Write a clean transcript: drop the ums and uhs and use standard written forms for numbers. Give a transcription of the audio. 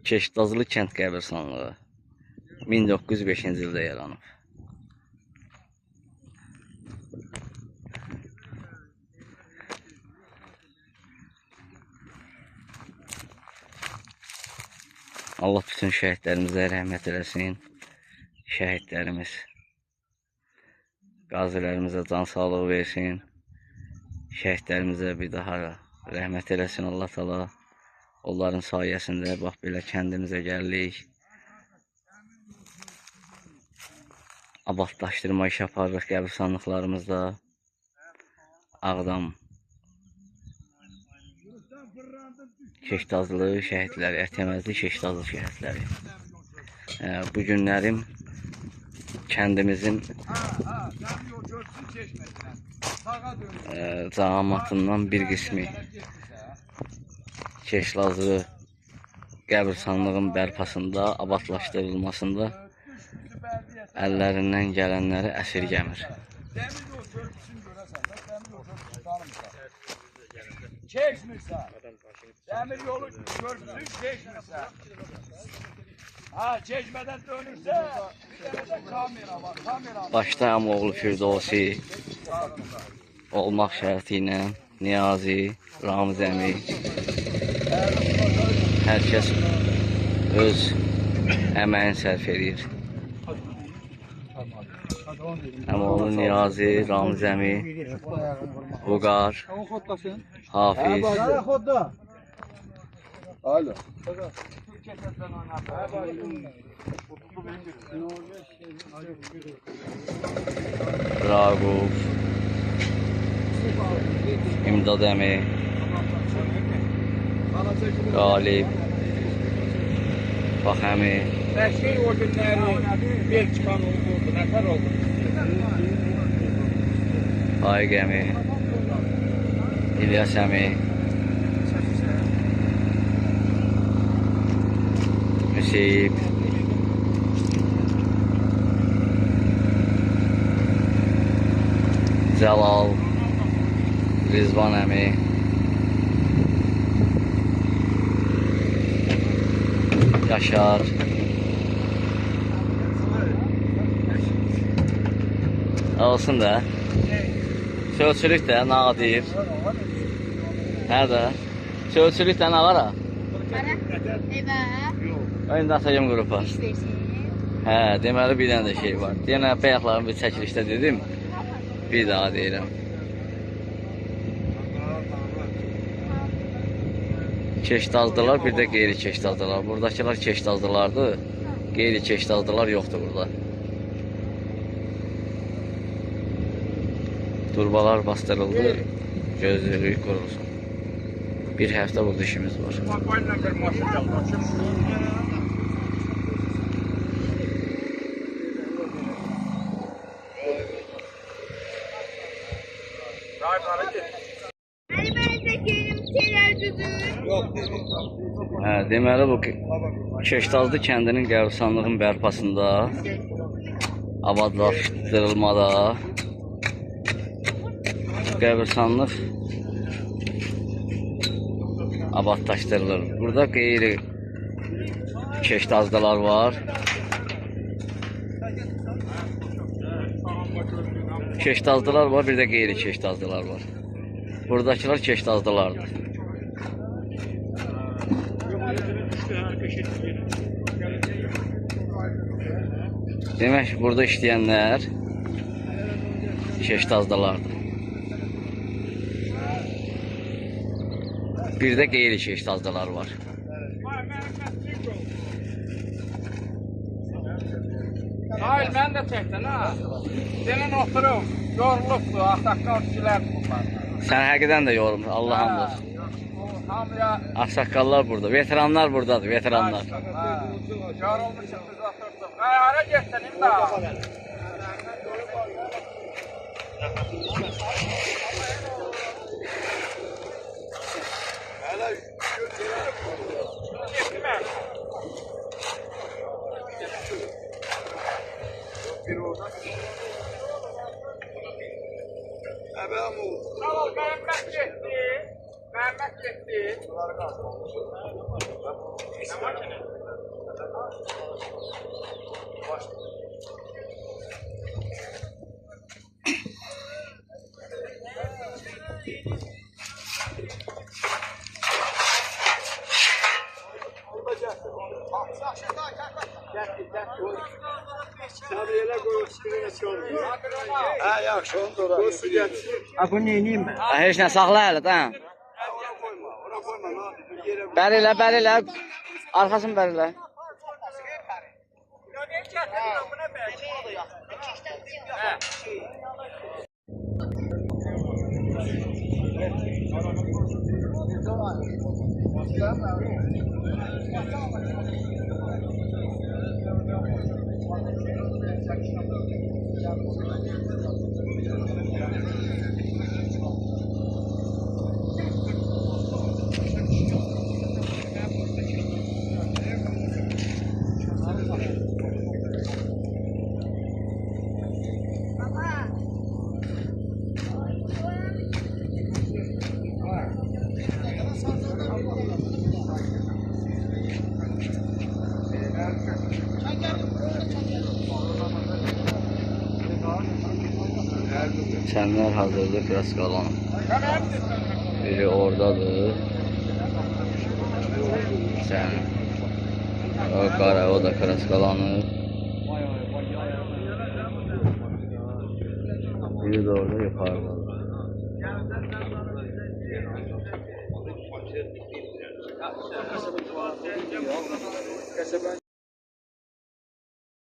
Keşdazlı kənd qəbirstanlığı 1905-ci ildə yaranıb. Allah bütün şəhidlərimizə rəhmət eləsin. Şəhidlərimiz, qazilərimizə can sağlığı versin. Şəhidlərimizə bir daha rəhmət eləsin Allah təala. Onların sayəsində bax belə kəndimizə gəldik. Abadlaşdırma iş aparırıq qəbirstanlıqlarımızda. Ağdam Keşdazlı şəhidləri, Ərtəməzli Keşdazlı şəhidləri. Bu günlərim kəndimizin cəmaatından bir qismi Keşdazlı qəbirstanlığın bərpasında, abadlaşdırılmasında əllərindən gələnləri əsirgəmir. Çeşmirsən, dəmir yolu görsün, çeşmirsən. Ha, çeşmədən dönürsə, bir dənə də kamera var, kamera var. Başda Əmoğlu Firdovsi olmaq şərti ilə Niyazi, Ramiz əmi, hər kəs öz əməyini sərf edir. Əmoğlu Niyazi, Ramiz əmi, Vüqar, Hafiz. Raquf, İmdad əmi, Qalib, Faxəmi, Bəşir o günləri Belçikan oldu, nəfər oldu. Ayıq əmi, İlyas əmi, Müseyib, Cəlal, Rizvan əmi, Yaşar, olsun da, çölçülük də nadir. Hə də, çölçülük də nağara? Evə. Oyunda atacağım qrupa. İş versin. Hə, deməli bir dənə də şey var. Yenə bayaqların bir çəkilişdə dedim. Bir daha deyirəm. Keşdazdılar, bir də qeyri-keşdazdılar. Buradakılar keşdazdılardır. Qeyri-keşdazdılar yoxdur burada. Turbalar bastırıldı. Gözlülük qurulsun. Bir həftə burada işimiz var. Deməli bu Keşdazlı kəndinin qəbirstanlığın bərpasında, abadlaşdırılmada qəbirstanlıq abadlaşdırılır. Burada qeyri keşdazlılar var. Keşdazlılar var, bir də qeyri keşdazlılar var. Buradakılar keşdazlılardır. Demək, burada işləyənlər keşdazlılardır. Bir də qeyri keşdazlılar var. Hayır, mən də çəkdən ha. Senin oturum, yorulubdur, axsaqqal kişilərdir bunlar. Sən həqiqdən də yorulmur, Allah hamd olsun. Axsaqqallar burada, veteranlar buradadır, veteranlar. Yorulmuşum, biz oturduk. Hara getdin, imda? Mehmet getdi. Ha, yaxşı, onu da ora. Bu neyniyim ben? Heç nə saxla hələ də. Ona koyma, yere Bərilə, bərilə. Arxasını bərilə. Çənlər hazırdır, biraz qalan. Biri oradadır. Çən. O qara, o da kraskalanır. Biri de orada yukarıdadır.